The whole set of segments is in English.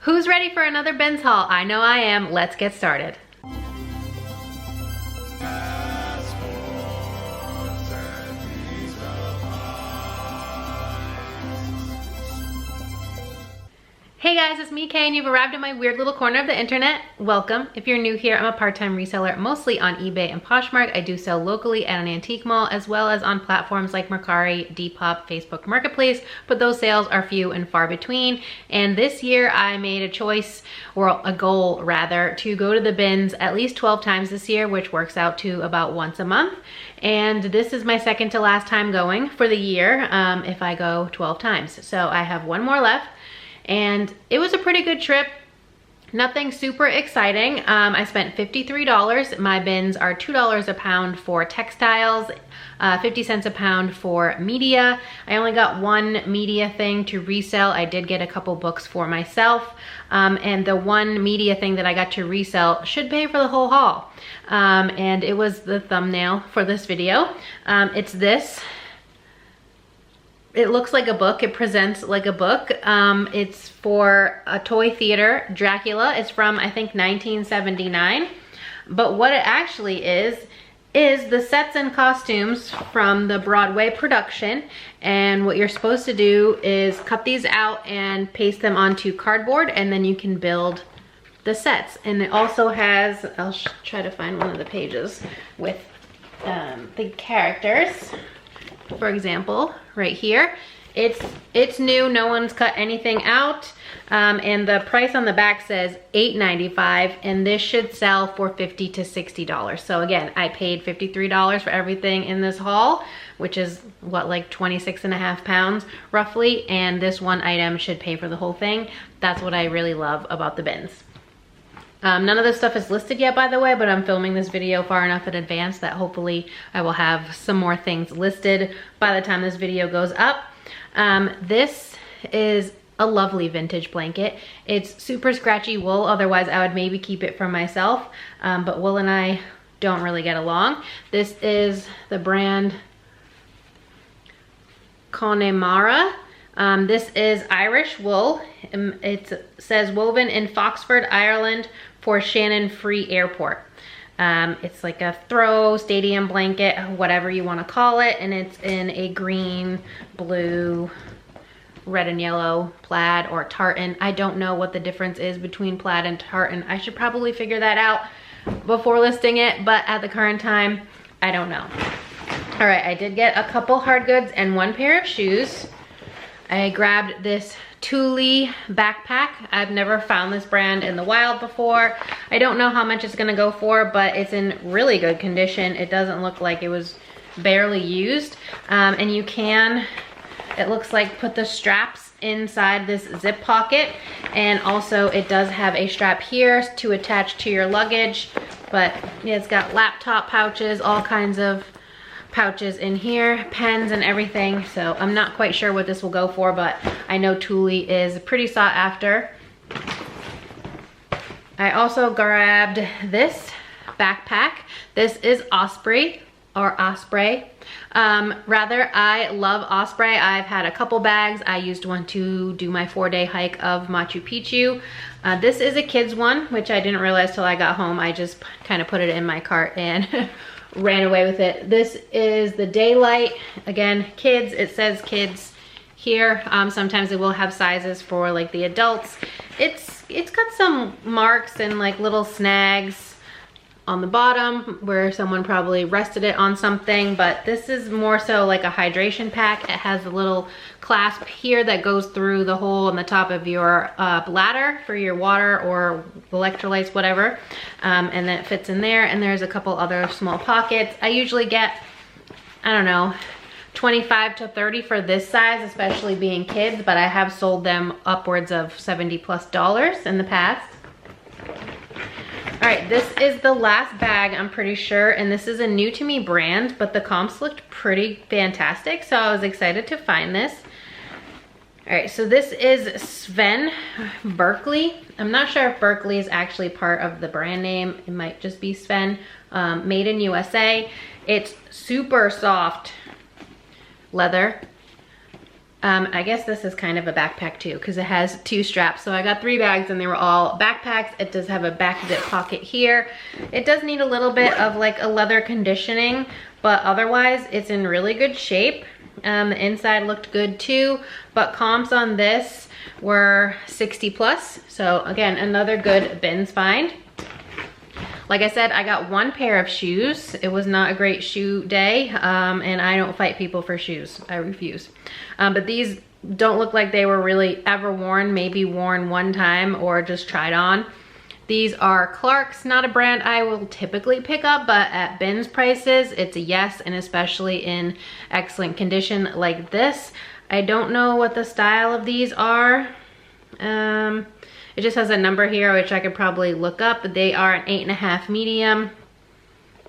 Who's ready for another bins haul? I know I am. Let's get started. Hey guys, it's me, Kay, and you've arrived at my weird little corner of the internet. Welcome. If you're new here, I'm a part-time reseller, mostly on eBay and Poshmark. I do sell locally at an antique mall, as well as on platforms like Mercari, Depop, Facebook Marketplace, but those sales are few and far between. And this year I made a choice, or a goal rather, to go to the bins at least 12 times this year, which works out to about once a month. And this is my second to last time going for the year, if I go 12 times. So I have one more left. And it was a pretty good trip. Nothing super exciting. I spent $53. My bins are $2 a pound for textiles, 50 cents a pound for media. I only got one media thing to resell. I did get a couple books for myself. And the one media thing that I got to resell should pay for the whole haul. And it was the thumbnail for this video. It's this. It looks like a book. It presents like a book. It's for a toy theater, Dracula. It's from, I think, 1979. But what it actually is the sets and costumes from the Broadway production. And what you're supposed to do is cut these out and paste them onto cardboard, and then you can build the sets. And it also has, I'll try to find one of the pages with the characters. For example, right here, it's new, no one's cut anything out, and the price on the back says $8.95, and this should sell for $50 to $60. So again, I paid $53 for everything in this haul, which is what, like 26.5 pounds roughly, and this one item should pay for the whole thing. That's what I really love about the bins. None of this stuff is listed yet, by the way, but I'm filming this video far enough in advance that hopefully I will have some more things listed by the time this video goes up. This is a lovely vintage blanket. It's super scratchy wool, otherwise I would maybe keep it for myself, but Will and I don't really get along. This is the brand Connemara. This is Irish wool. It says woven in Foxford, Ireland for Shannon Free Airport. It's like a throw stadium blanket, whatever you want to call it, and it's in a green, blue, red and yellow plaid or tartan. I don't know what the difference is between plaid and tartan. I should probably figure that out before listing it, but at the current time, I don't know. All right, I did get a couple hard goods and one pair of shoes. I grabbed this Thule backpack. I've never found this brand in the wild before. I don't know how much it's gonna go for, but it's in really good condition. It doesn't look like it was barely used. And you can, it looks like, put the straps inside this zip pocket. And also it does have a strap here to attach to your luggage. But yeah, it's got laptop pouches, all kinds of pouches in here, pens and everything. So I'm not quite sure what this will go for, but I know Thule is pretty sought after. I also grabbed this backpack. This is Osprey, or Osprey. Rather, I love Osprey. I've had a couple bags. I used one to do my 4-day hike of Machu Picchu. This is a kid's one, which I didn't realize till I got home. I just kind of put it in my cart and ran away with it. This is the Daylight. Again, kids, it says kids here. Sometimes they will have sizes for like the adults. It's got some marks and like little snags on the bottom where someone probably rested it on something, but this is more so like a hydration pack. It has a little clasp here that goes through the hole in the top of your bladder for your water or electrolytes, whatever, and then it fits in there, and there's a couple other small pockets. I usually get, I don't know, 25 to 30 for this size, especially being kids, but I have sold them upwards of $70+ in the past. All right, this is the last bag, I'm pretty sure, and this is a new to me brand, but the comps looked pretty fantastic, so I was excited to find this. All right, so this is Sven Berkeley. I'm not sure if Berkeley is actually part of the brand name. It might just be Sven, made in USA. It's super soft leather. I guess this is kind of a backpack too, because it has 2 straps. So I got 3 bags and they were all backpacks. It does have a back zip pocket here. It does need a little bit of like a leather conditioning, but otherwise it's in really good shape. The inside looked good too, but comps on this were 60 plus. So again, another good bins find. Like I said, I got 1 pair of shoes. It was not a great shoe day, and I don't fight people for shoes. I refuse. But these don't look like they were really ever worn, maybe worn one time or just tried on. These are Clarks, not a brand I will typically pick up, but at bins prices, it's a yes, and especially in excellent condition like this. I don't know what the style of these are. It just has a number here, which I could probably look up, but they are an 8.5 medium.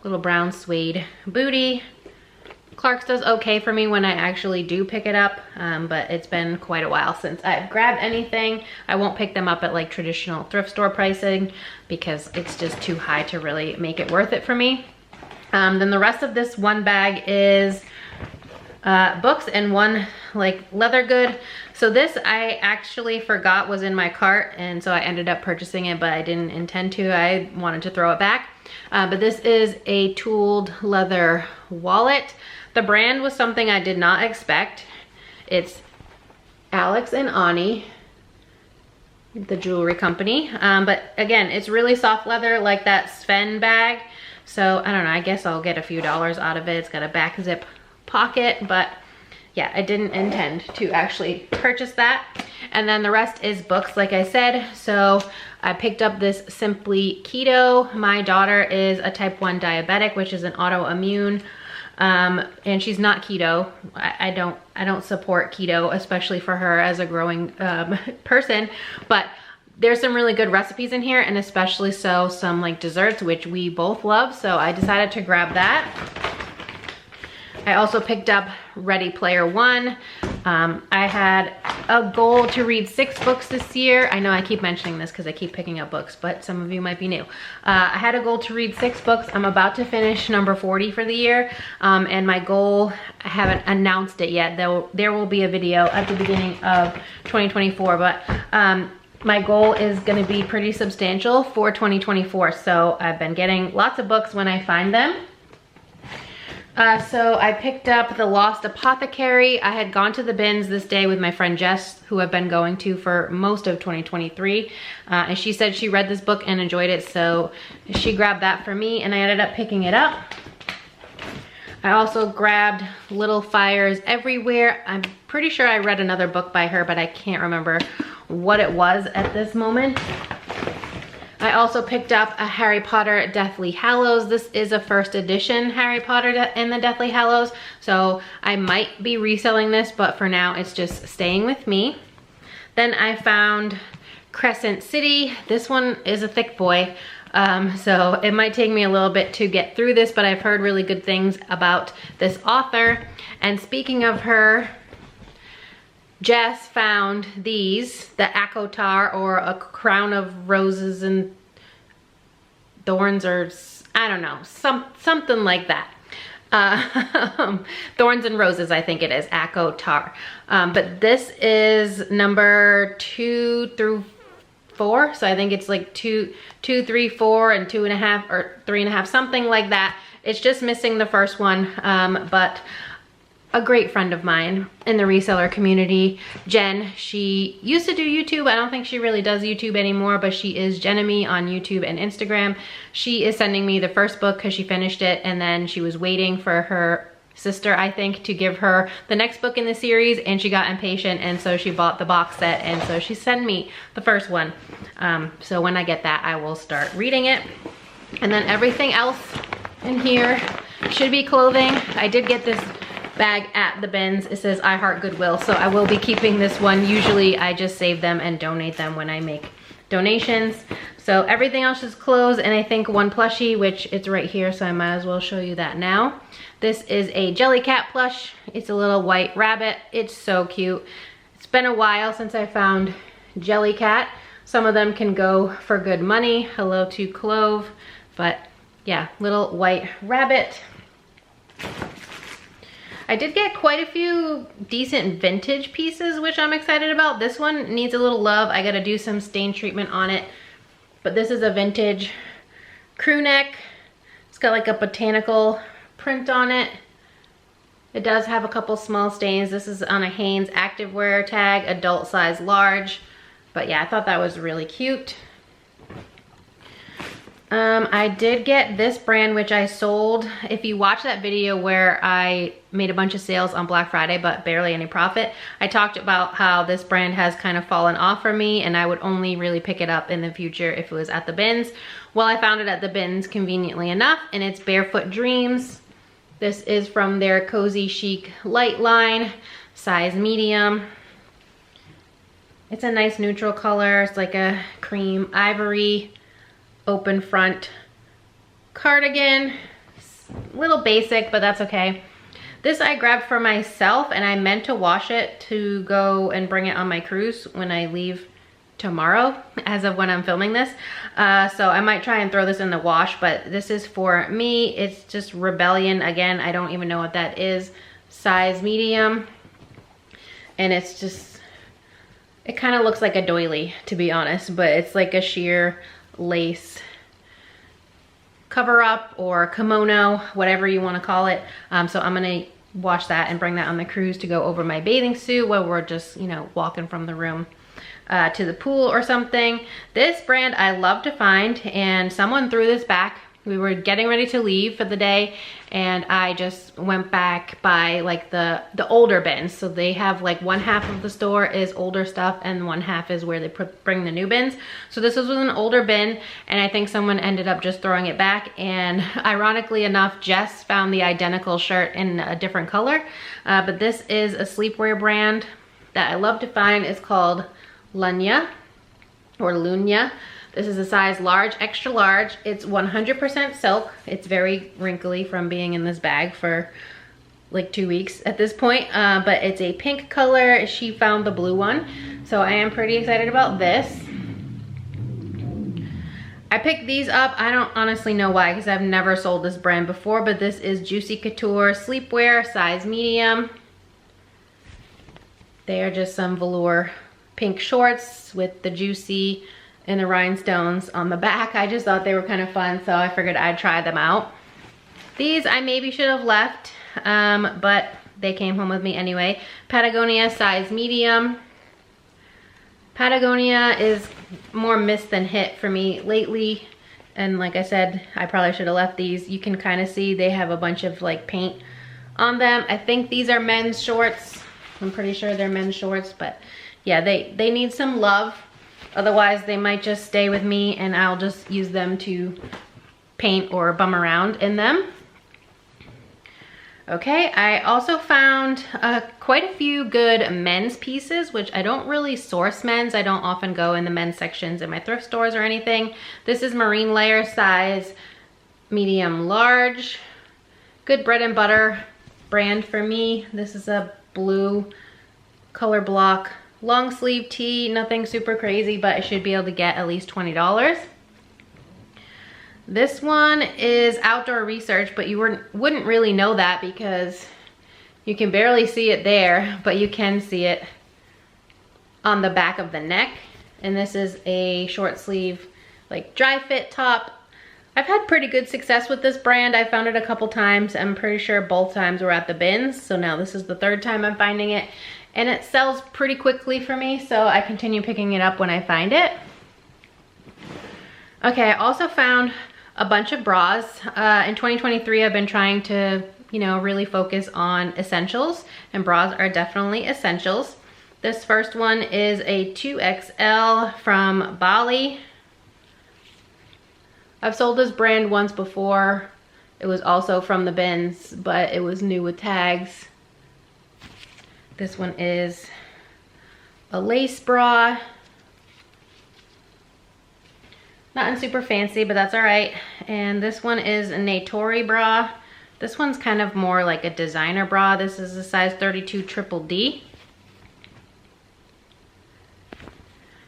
Little brown suede booty. Clarks does okay for me when I actually do pick it up, but it's been quite a while since I've grabbed anything. I won't pick them up at like traditional thrift store pricing because it's just too high to really make it worth it for me. Then the rest of this one bag is books and 1 like leather good. So this I actually forgot was in my cart, and so I ended up purchasing it, but I didn't intend to. I wanted to throw it back. But this is a tooled leather wallet. The brand was something I did not expect. It's Alex and Ani, the jewelry company. But again, it's really soft leather like that Sven bag. So I don't know, I guess I'll get a few dollars out of it. It's got a back zip pocket, but yeah, I didn't intend to actually purchase that. And then the rest is books, like I said. So I picked up this Simply Keto. My daughter is a type 1 diabetic, which is an autoimmune, and she's not keto. I don't support keto, especially for her as a growing person, but there's some really good recipes in here, and especially so some like desserts, which we both love. So I decided to grab that. I also picked up Ready Player One. I had a goal to read 6 books this year. I know I keep mentioning this because I keep picking up books, but some of you might be new. I had a goal to read 6 books. I'm about to finish number 40 for the year. And my goal, I haven't announced it yet. There will be a video at the beginning of 2024, but my goal is going to be pretty substantial for 2024. So I've been getting lots of books when I find them. So I picked up The Lost Apothecary. I had gone to the bins this day with my friend Jess, who I've been going to for most of 2023. And she said she read this book and enjoyed it, so she grabbed that for me, and I ended up picking it up. I also grabbed Little Fires Everywhere. I'm pretty sure I read another book by her, but I can't remember what it was at this moment. I also picked up a Harry Potter Deathly Hallows. This is a first edition Harry Potter and the Deathly Hallows, so I might be reselling this, but for now it's just staying with me. Then I found Crescent City. This one is a thick boy, so it might take me a little bit to get through this, but I've heard really good things about this author. And speaking of her, Jess found these, the ACOTAR, or A Crown of Roses and Thorns, or I don't know, something like that. Thorns and Roses, I think it is, ACOTAR. But this is number 2 through 4, so I think it's like 2, 3, 4, and 2.5 or 3.5, something like that. It's just missing the first one, but a great friend of mine in the reseller community, Jen, she used to do YouTube. I don't think she really does YouTube anymore, but she is Jenemy on YouTube and Instagram. She is sending me the first book because she finished it, and then she was waiting for her sister, I think, to give her the next book in the series, and she got impatient, and so she bought the box set, and so she sent me the first one. So when I get that, I will start reading it. And then everything else in here should be clothing. I did get this bag at the bins. It says I Heart Goodwill, so I will be keeping this one. Usually I just save them and donate them when I make donations. So everything else is clothes, and I think one plushie, which it's right here, so I might as well show you that now. This is a Jellycat plush. It's a little white rabbit. It's so cute. It's been a while since I found Jellycat. Some of them can go for good money. Hello to Clove. But yeah, little white rabbit. I did get quite a few decent vintage pieces, which I'm excited about. This one needs a little love. I gotta do some stain treatment on it. But this is a vintage crew neck. It's got like a botanical print on it. It does have a couple small stains. This is on a Hanes Activewear tag, adult size large. But yeah, I thought that was really cute. I did get this brand, which I sold. If you watch that video where I made a bunch of sales on Black Friday, but barely any profit, I talked about how this brand has kind of fallen off for me and I would only really pick it up in the future if it was at the bins. Well, I found it at the bins conveniently enough, and it's Barefoot Dreams. This is from their Cozy Chic Light line, size medium. It's a nice neutral color. It's like a cream ivory, open front cardigan. It's a little basic, but that's okay. This I grabbed for myself, and I meant to wash it to go and bring it on my cruise when I leave tomorrow, as of when I'm filming this. So I might try and throw this in the wash, but this is for me. It's just Rebellion. Again, I don't even know what that is. Size medium. And it's just, it kind of looks like a doily, to be honest, but it's like a sheer lace cover up or kimono, whatever you want to call it. So I'm gonna wash that and bring that on the cruise to go over my bathing suit while we're just, you know, walking from the room to the pool or something. This brand I love to find, and someone threw this back. We were getting ready to leave for the day, and I just went back by like the older bins. So they have like one half of the store is older stuff and one half is where they bring the new bins. So this was an older bin, and I think someone ended up just throwing it back. And ironically enough, Jess found the identical shirt in a different color. But this is a sleepwear brand that I love to find. It's called Lunya or Lunya. This is a size large, extra large. It's 100% silk. It's very wrinkly from being in this bag for like 2 weeks at this point, but it's a pink color. She found the blue one, so I am pretty excited about this. I picked these up. I don't honestly know why, because I've never sold this brand before, but this is Juicy Couture Sleepwear, size medium. They are just some velour pink shorts with the Juicy and the rhinestones on the back. I just thought they were kind of fun, so I figured I'd try them out. These I maybe should have left, but they came home with me anyway. Patagonia, size medium. Patagonia is more miss than hit for me lately, and like I said, I probably should have left these. You can kind of see they have a bunch of like paint on them. I think these are men's shorts. I'm pretty sure they're men's shorts, but yeah, they need some love. Otherwise, they might just stay with me and I'll just use them to paint or bum around in them. Okay, I also found quite a few good men's pieces, which I don't really source men's. I don't often go in the men's sections in my thrift stores or anything. This is Marine Layer, size medium large. Good bread and butter brand for me. This is a blue color block long sleeve tee, nothing super crazy, but I should be able to get at least $20. This one is Outdoor Research, but you wouldn't really know that because you can barely see it there, but you can see it on the back of the neck. And this is a short sleeve, like dry fit top. I've had pretty good success with this brand. I found it a couple times. I'm pretty sure both times were at the bins. So now this is the third time I'm finding it. And it sells pretty quickly for me, so I continue picking it up when I find it. Okay, I also found a bunch of bras. In 2023, I've been trying to, you know, really focus on essentials, and bras are definitely essentials. This first one is a 2XL from Bali. I've sold this brand once before. It was also from the bins, but it was new with tags. This one is a lace bra. Nothing super fancy, but that's all right. And this one is a Natori bra. This one's kind of more like a designer bra. This is a size 32 triple D.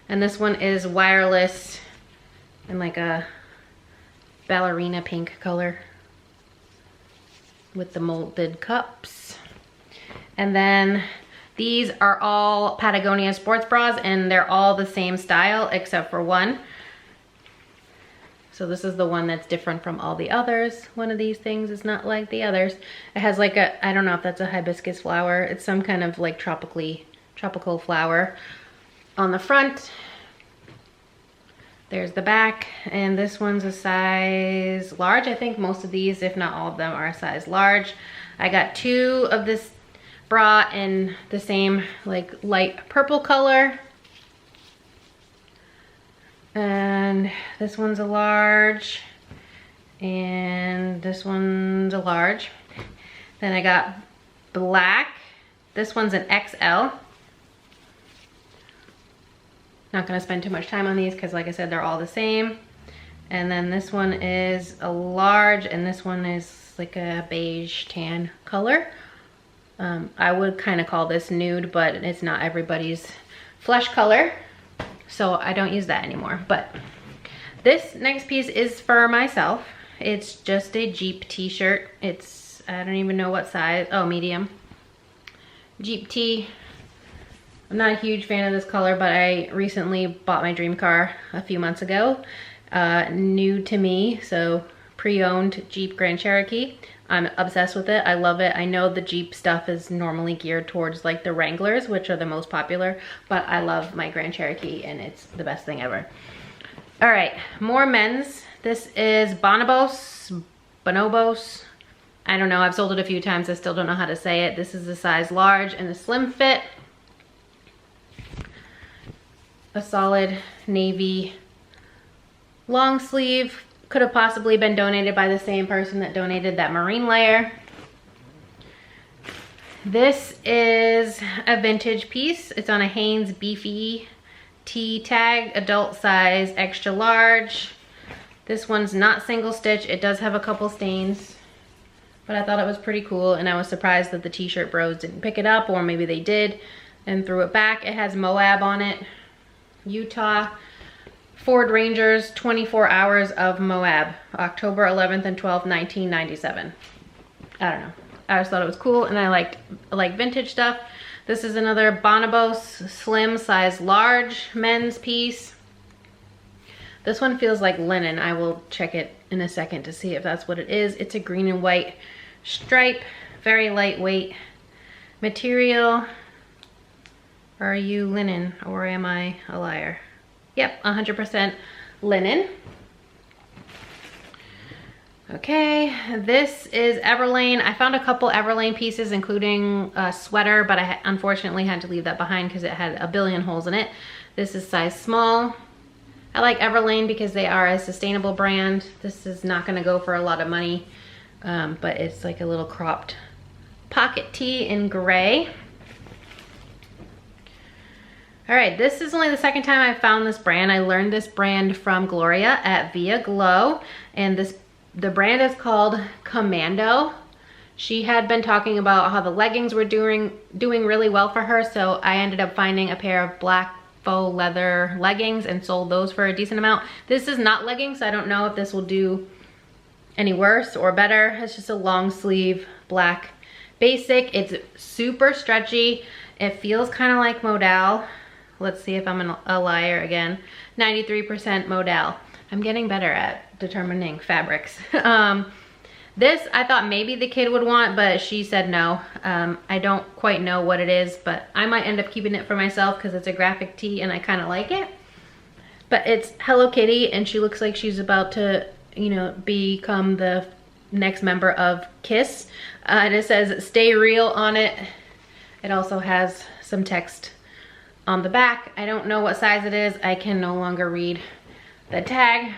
And this one is wireless in like a ballerina pink color with the molded cups. And then these are all Patagonia sports bras, and they're all the same style except for one. So this is the one that's different from all the others. One of these things is not like the others. It has like a, I don't know if that's a hibiscus flower. It's some kind of like tropical flower on the front. There's the back, and this one's a size large. I think most of these, if not all of them, are a size large. I got 2 of this bra in the same like light purple color. And this one's a large, and this one's a large. Then I got black. This one's an XL. Not gonna spend too much time on these because like I said, they're all the same. And then this one is a large, and this one is like a beige tan color. I would kind of call this nude, but it's not everybody's flesh color, so I don't use that anymore. But this next piece is for myself. It's just a Jeep t-shirt. It's, I don't even know what size. Oh, medium. Jeep tee. I'm not a huge fan of this color, but I recently bought my dream car a few months ago. New to me, so pre-owned Jeep Grand Cherokee. I'm obsessed with it. I love it. I know the Jeep stuff is normally geared towards like the Wranglers, which are the most popular, but I love my Grand Cherokee and it's the best thing ever. All right, more men's. This is Bonobos. I don't know, I've sold it a few times. I still don't know how to say it. This is a size large and a slim fit. A solid navy long sleeve. Could have possibly been donated by the same person that donated that marine layer. This is a vintage piece. It's on a Hanes Beefy T tag, adult size, extra large. This one's not single stitch. It does have a couple stains, but I thought it was pretty cool, and I was surprised that the t-shirt bros didn't pick it up, or maybe they did and threw it back. It has Moab on it. Utah Ford Rangers 24 hours of Moab, October 11th and 12th, 1997. I don't know. I just thought it was cool, and I like vintage stuff. This is another Bonobos slim size large men's piece. This one feels like linen. I will check it in a second to see if that's what it is. It's a green and white stripe, very lightweight material. Are you linen or am I a liar? Yep, 100% linen. Okay, this is Everlane. I found a couple Everlane pieces, including a sweater, but I unfortunately had to leave that behind because it had a billion holes in it. This is size small. I like Everlane because they are a sustainable brand. This is not gonna go for a lot of money, but it's like a little cropped pocket tee in gray. All right, this is only the second time I found this brand. I learned this brand from Gloria at Via Glow, and the brand is called Commando. She had been talking about how the leggings were doing really well for her, so I ended up finding a pair of black faux leather leggings and sold those for a decent amount. This is not leggings, so I don't know if this will do any worse or better. It's just a long sleeve black basic. It's super stretchy. It feels kind of like modal. Let's see if I'm a liar again. 93% modal. I'm getting better at determining fabrics. This I thought maybe the kid would want, but she said no. I don't quite know what it is, but I might end up keeping it for myself because it's a graphic tee and I kind of like it. But it's Hello Kitty, and she looks like she's about to, you know, become the next member of Kiss. And it says "Stay Real" on it. It also has some text on the back. I don't know what size it is. I can no longer read the tag.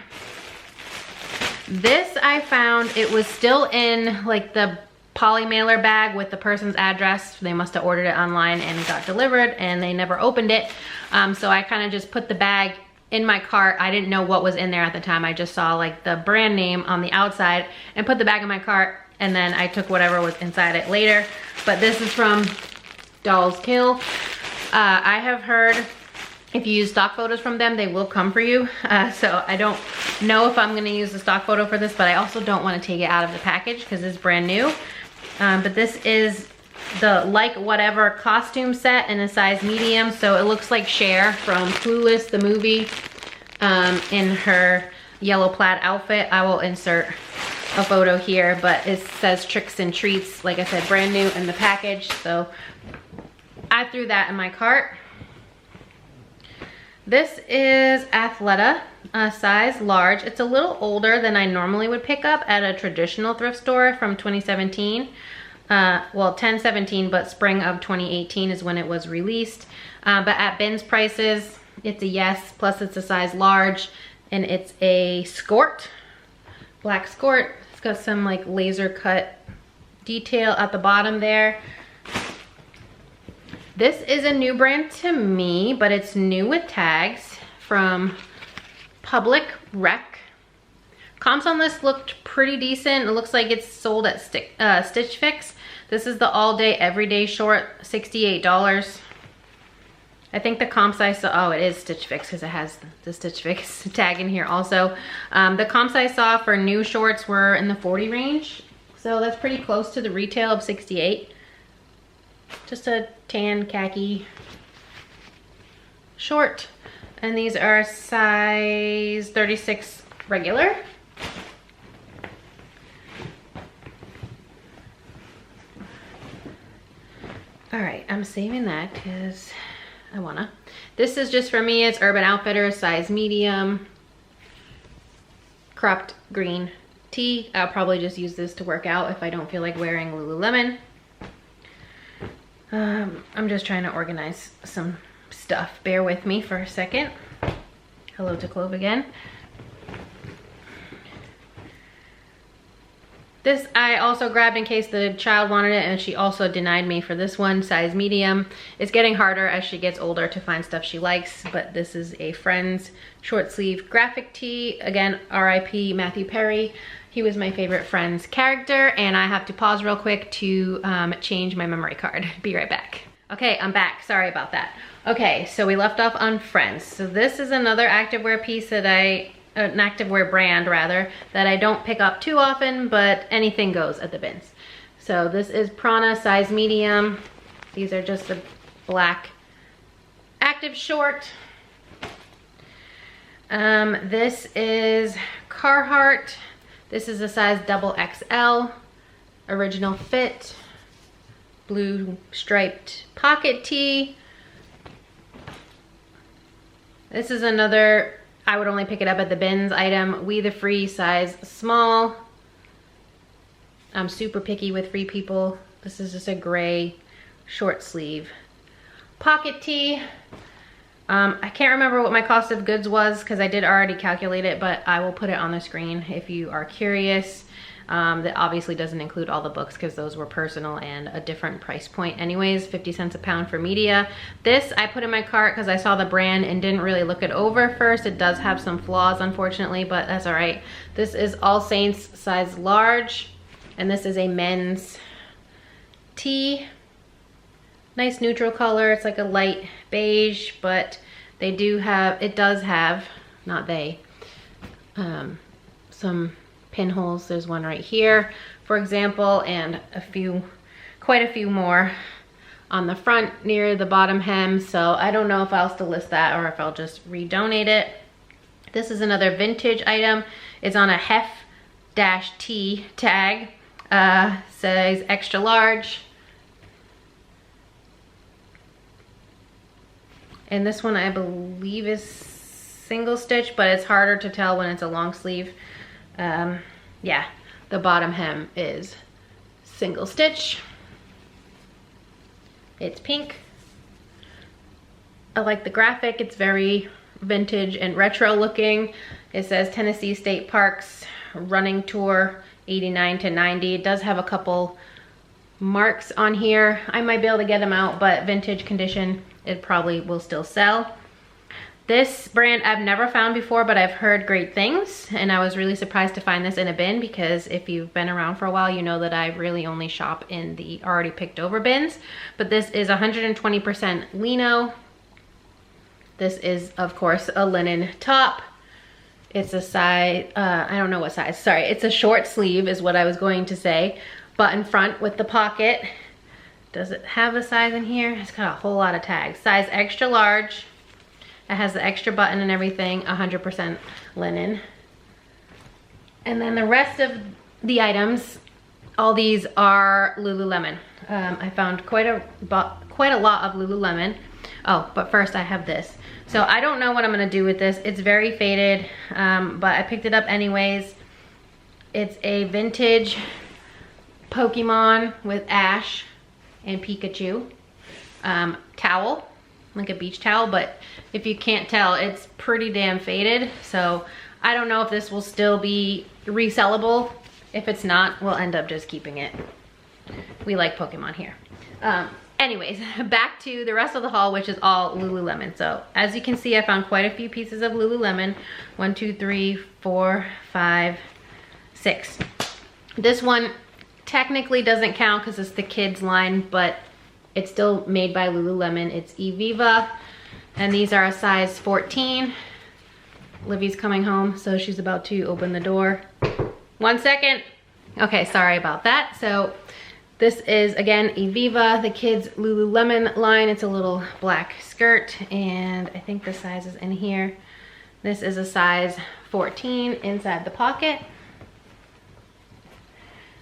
This I found, it was still in like the poly mailer bag with the person's address. They must have ordered it online and got delivered, and they never opened it. So I kind of just put the bag in my cart. I didn't know what was in there at the time. I just saw like the brand name on the outside and put the bag in my cart, and then I took whatever was inside it later. But this is from Dolls Kill. I have heard if you use stock photos from them, they will come for you. So I don't know if I'm gonna use the stock photo for this, but I also don't wanna take it out of the package because it's brand new. But this is the Like Whatever costume set in a size medium. So it looks like Cher from Clueless, the movie, in her yellow plaid outfit. I will insert a photo here, but it says Tricks and Treats, like I said, brand new in the package. So I threw that in my cart. This is Athleta, size large. It's a little older than I normally would pick up at a traditional thrift store from 2017. Well, 10/17, but spring of 2018 is when it was released. But at Bins prices, it's a yes, plus it's a size large, and it's a skort, black skort. It's got some like laser cut detail at the bottom there. This is a new brand to me, but it's new with tags from Public Rec. Comps on this looked pretty decent. It looks like it's sold at Stitch Fix. This is the all day, everyday short, $68. I think the comps I saw, oh, it is Stitch Fix because it has the Stitch Fix tag in here also. The comps I saw for new shorts were in the 40 range. So that's pretty close to the retail of 68. Just a tan khaki short. And these are size 36 regular. All right, I'm saving that because I wanna. This is just for me. It's Urban Outfitters, size medium, cropped green tee. I'll probably just use this to work out if I don't feel like wearing Lululemon. I'm just trying to organize some stuff. Bear with me for a second. Hello to Clove again. This I also grabbed in case the child wanted it, and she also denied me for this one, size medium. It's getting harder as she gets older to find stuff she likes, but this is a Friends short sleeve graphic tee. Again, RIP Matthew Perry. He was my favorite Friends character, and I have to pause real quick to change my memory card. Be right back. Okay, I'm back. Sorry about that. Okay, so we left off on Friends. So this is another activewear piece that an activewear brand rather, that I don't pick up too often, but anything goes at the Bins. So this is Prana, size medium. These are just the black active short. This is Carhartt. This is a size XXL, original fit, blue striped pocket tee. This is another, I would only pick it up at the Bins item, We the Free, size small. I'm super picky with free people. This is just a gray short sleeve pocket tee. I can't remember what my cost of goods was because I did already calculate it, but I will put it on the screen if you are curious. That obviously doesn't include all the books because those were personal and a different price point anyways. 50 cents a pound for media. This I put in my cart because I saw the brand and didn't really look it over first. It does have some flaws unfortunately, but that's all right. This is All Saints, size large, and this is a men's tee. Nice neutral color. It's like a light beige, but they do have, it does have, not they, some pinholes. There's one right here, for example, and quite a few more on the front near the bottom hem. So I don't know if I'll still list that or if I'll just redonate it. This is another vintage item. It's on a Hef-T tag, says extra large. And this one I believe is single stitch, but it's harder to tell when it's a long sleeve. Yeah, the bottom hem is single stitch. It's pink. I like the graphic. It's very vintage and retro looking. It says Tennessee State Parks running tour 89 to 90. It does have a couple marks on here. I might be able to get them out, but vintage condition, it probably will still sell. This brand I've never found before, but I've heard great things, and I was really surprised to find this in a bin because if you've been around for a while, you know that I really only shop in the already picked over bins. But this is 120% Lino. This is, of course, a linen top. It's a size, I don't know what size, sorry. It's a short sleeve is what I was going to say. Button front with the pocket. Does it have a size in here? It's got a whole lot of tags. Size extra large. It has the extra button and everything, 100% linen. And then the rest of the items, all these are Lululemon. I found quite a lot of Lululemon. Oh, but first I have this. So I don't know what I'm gonna do with this. It's very faded, but I picked it up anyways. It's a vintage Pokemon with Ash and Pikachu towel, like a beach towel, but if you can't tell, it's pretty damn faded. So I don't know if this will still be resellable. If it's not, we'll end up just keeping it. We like Pokemon here. Anyways, back to the rest of the haul, which is all Lululemon. So as you can see, I found quite a few pieces of Lululemon. 1, 2, 3, 4, 5, 6. This one technically doesn't count because it's the kids line, but it's still made by Lululemon. It's Eviva, and these are a size 14. Livy's coming home, so she's about to open the door. 1 second. Okay, sorry about that. So this is, again, Eviva, the kids Lululemon line. It's a little black skirt, and I think the size is in here. This is a size 14 inside the pocket.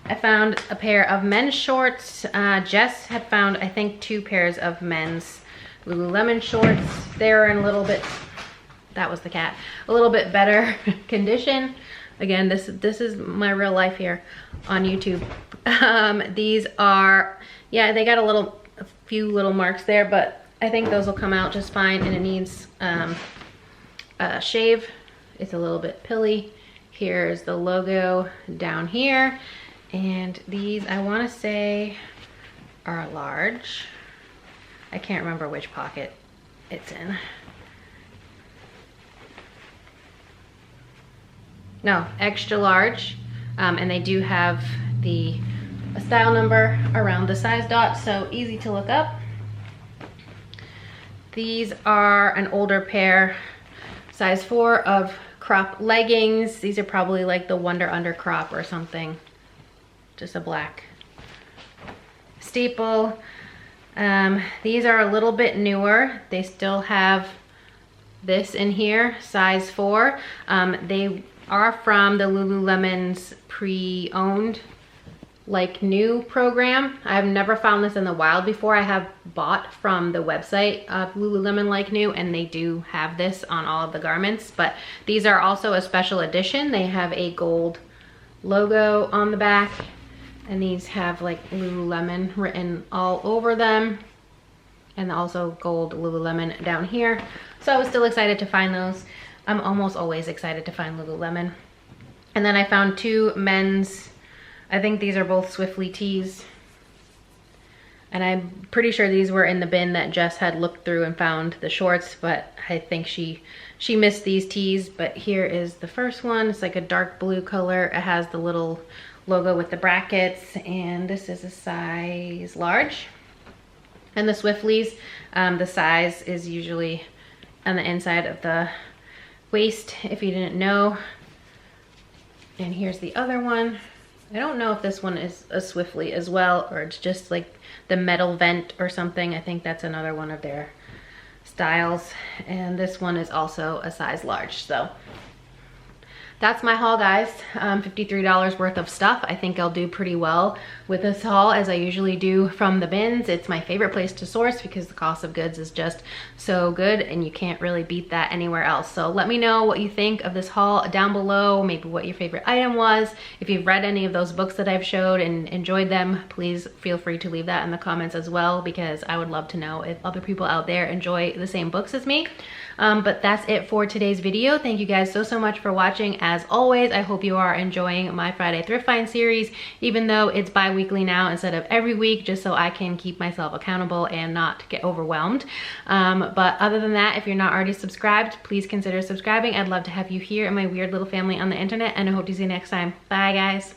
I found a pair of men's shorts. Jess had found, I think, 2 pairs of men's Lululemon shorts. They're in a little bit, that was the cat, a little bit better condition. Again, this is my real life here on YouTube. These are, yeah, they got a few little marks there, but I think those will come out just fine, and it needs a shave. It's a little bit pilly. Here's the logo down here, and these, I want to say, are large. I can't remember which pocket it's in. No, extra large, and they do have a style number around the size dot, so easy to look up. These are an older pair, size 4 of crop leggings. These are probably like the Wonder Under crop or something, just a black staple. These are a little bit newer. They still have this in here, size 4. They are from the Lululemon's pre-owned like new program. I've never found this in the wild before. I have bought from the website of Lululemon Like New, and they do have this on all of the garments, but these are also a special edition. They have a gold logo on the back, and these have like Lululemon written all over them, and also gold Lululemon down here. So I was still excited to find those. I'm almost always excited to find Lululemon. And then I found 2 men's, I think these are both Swiftly tees. And I'm pretty sure these were in the bin that Jess had looked through and found the shorts, but I think she missed these tees. But here is the first one. It's like a dark blue color. It has the little logo with the brackets, and this is a size large. And the Swiftlies, the size is usually on the inside of the waist, if you didn't know. And here's the other one. I don't know if this one is a Swiftly as well, or it's just like the metal vent or something. I think that's another one of their styles. And this one is also a size large. So that's my haul, guys. $53 worth of stuff. I think I'll do pretty well with this haul, as I usually do from the bins. It's my favorite place to source because the cost of goods is just so good, and you can't really beat that anywhere else. So let me know what you think of this haul down below, maybe what your favorite item was. If you've read any of those books that I've showed and enjoyed them, please feel free to leave that in the comments as well, because I would love to know if other people out there enjoy the same books as me. But that's it for today's video. Thank you guys so much for watching. As always, I hope you are enjoying my Friday Thrift Find series, even though it's bi-weekly now instead of every week, just so I can keep myself accountable and not get overwhelmed. But other than that, if you're not already subscribed, please consider subscribing. I'd love to have you here in my weird little family on the internet, and I hope to see you next time. Bye, guys.